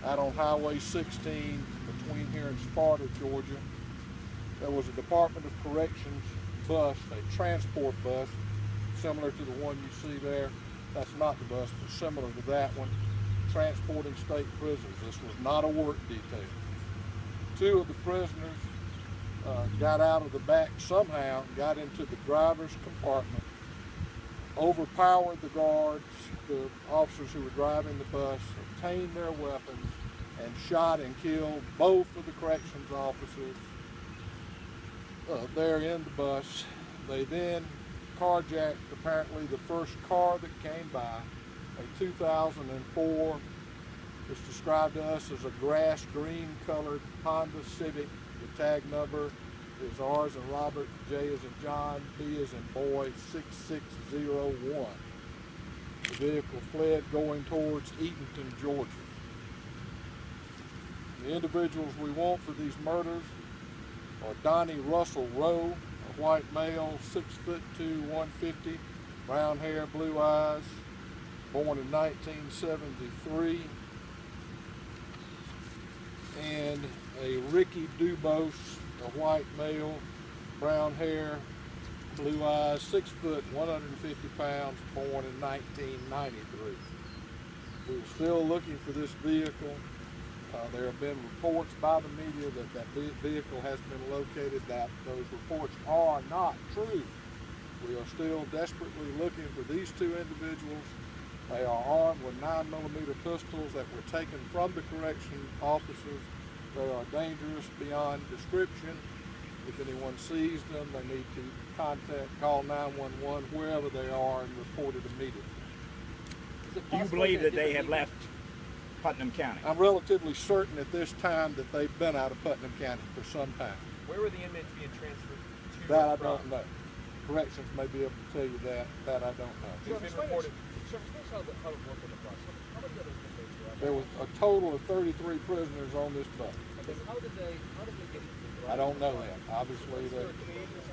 out on Highway 16 between here and Sparta, Georgia. There was a Department of Corrections bus, a transport bus, similar to the one you see there. That's not the bus, but similar to that one, transporting state prisoners. This was not a work detail. Two of the prisoners got out of the back somehow, got into the driver's compartment, overpowered the guards, the officers who were driving the bus, obtained their weapons, and shot and killed both of the corrections officers there in the bus. They then carjacked apparently the first car that came by, a 2004, it's described to us as a grass green colored Honda Civic. The tag number is R as in Robert, J as in John, B as in boy, 6601. The vehicle fled going towards Eatonton, Georgia. The individuals we want for these murders are Donnie Russell Rowe, a white male, 6'2", 150, brown hair, blue eyes, born in 1973, and a Ricky Dubose, a white male, brown hair, blue eyes, 6 foot, 150 pounds, born in 1993. We're still looking for this vehicle. There have been reports by the media that that vehicle has been located. That those reports are not true. We are still desperately looking for these two individuals. They are armed with 9mm pistols that were taken from the correction officers. They are dangerous beyond description. If anyone sees them, they need to call 911 wherever they are and report it immediately. Do you believe that they have left Putnam County? I'm relatively certain at this time that they've been out of Putnam County for some time. Where were the inmates being transferred to? That I don't know. Corrections may be able to tell you that. That I don't know. It's been reported. There was a total of 33 prisoners on this bus. How did they get? I don't know that. Obviously,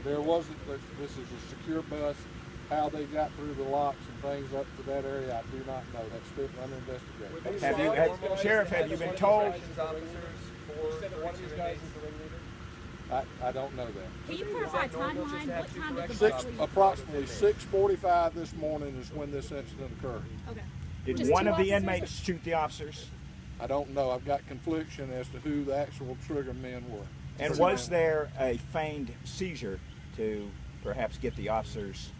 there wasn't. This is a secure bus. How they got through the locks and things up to that area, I do not know. That's still under investigation. Sheriff, have you been told? I don't know that. Can you clarify a timeline? What time did the bus leave? Approximately 6:45 this morning is when this incident occurred. Okay. Did Just one two of the officers? inmates shoot the officers? I don't know. I've got confliction as to who the actual trigger men were. And was there a feigned seizure to perhaps get the officers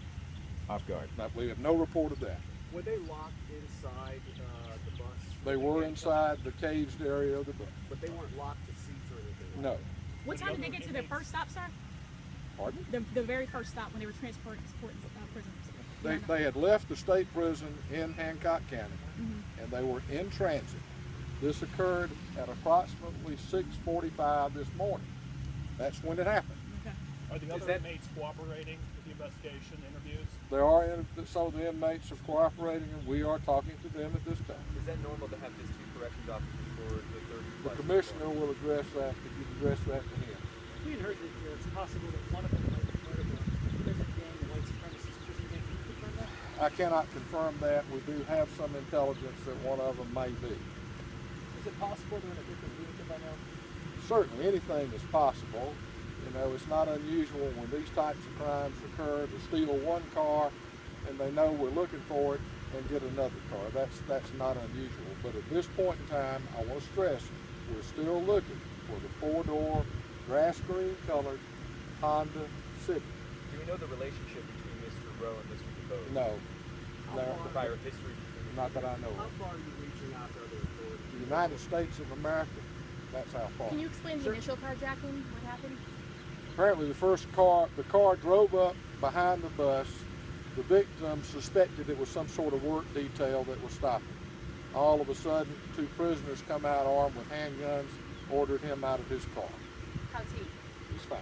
off guard? Now, we have no report of that. Were they locked inside the bus? They were inside the caged area of the bus. But they weren't locked to seats or anything? No. What time did they get to their first stop, sir? Pardon? The very first stop when they were transporting prisoners. They had left the state prison in Hancock County, and they were in transit. This occurred at approximately 6:45 this morning. That's when it happened. Okay. Are the other inmates cooperating with the investigation, interviews? There are, so the inmates are cooperating, and we are talking to them at this time. Is that normal to have these two corrections officers for the 30 The commissioner will address that if you address that to him. We had heard that it's possible that one of them might be part of the prison gang, the white supremacist prison gang. Can you confirm that? I cannot confirm that. We do have some intelligence that one of them may be. Is it possible they're in a different vehicle by now? Certainly, anything is possible. You know, it's not unusual when these types of crimes occur to steal one car and they know we're looking for it and get another car. That's not unusual. But at this point in time, I want to stress, we're still looking for the four-door, grass green colored Honda Civic. Do we know the relationship between Mr. Rowe and Mr. DeVoe? No. The prior history? Not that I know How of. far are you reaching out to other authorities? The United States of America, that's how far. Can you explain the initial carjacking? What happened? Apparently the car drove up behind the bus. The victim suspected it was some sort of work detail that was stopping. All of a sudden, two prisoners come out armed with handguns, ordered him out of his car. How's he? He's fine.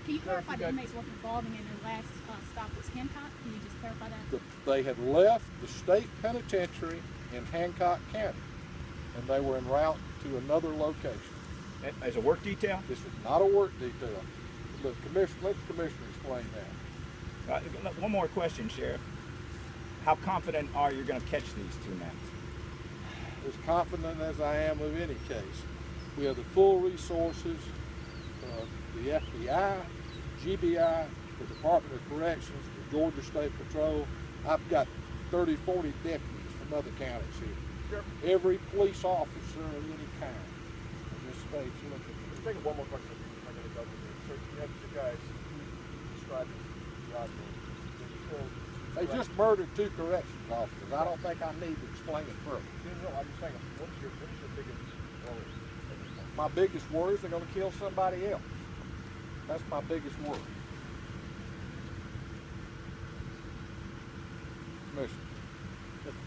Can you clarify the inmates were involved in their last stop was Hancock? Can you just clarify that? They had left the state penitentiary in Hancock County, and they were en route to another location. As a work detail? This was not a work detail. Let the commissioner explain that. One more question, Sheriff. How confident are you going to catch these two men? as confident as I am of any case. We have the full resources, the FBI, GBI, the Department of Corrections, the Georgia State Patrol. I've got 30, 40 deputies from other counties here. Every police officer of any kind in this state's looking. Let's take one more question. I'm going to go with this. So you have two guys described the job role. They just murdered 2 corrections officers. I don't think I need to explain it further. No, I'm just saying, what is your biggest worry? My biggest worry is they're going to kill somebody else. That's my biggest worry. Commissioner.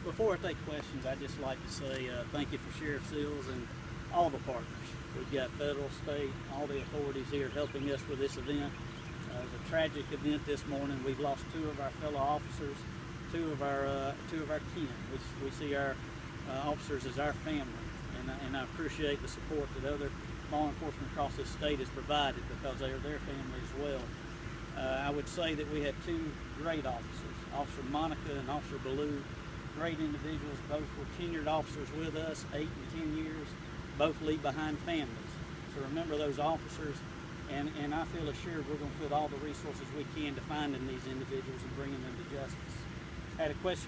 Before I take questions, I'd just like to say thank you for Sheriff Sills and all the partners. We've got federal, state, all the authorities here helping us with this event. It was a tragic event this morning. We've lost 2 of our fellow officers, 2 of our kin. We see our officers as our family, and I appreciate the support that other law enforcement across this state has provided because they are their family as well. I would say that we had 2 great officers, Officer Monica and Officer Ballou, great individuals. Both were tenured officers with us, 8 and 10 years. Both leave behind families. So remember those officers. And I feel assured we're going to put all the resources we can to finding these individuals and bringing them to justice. I had a question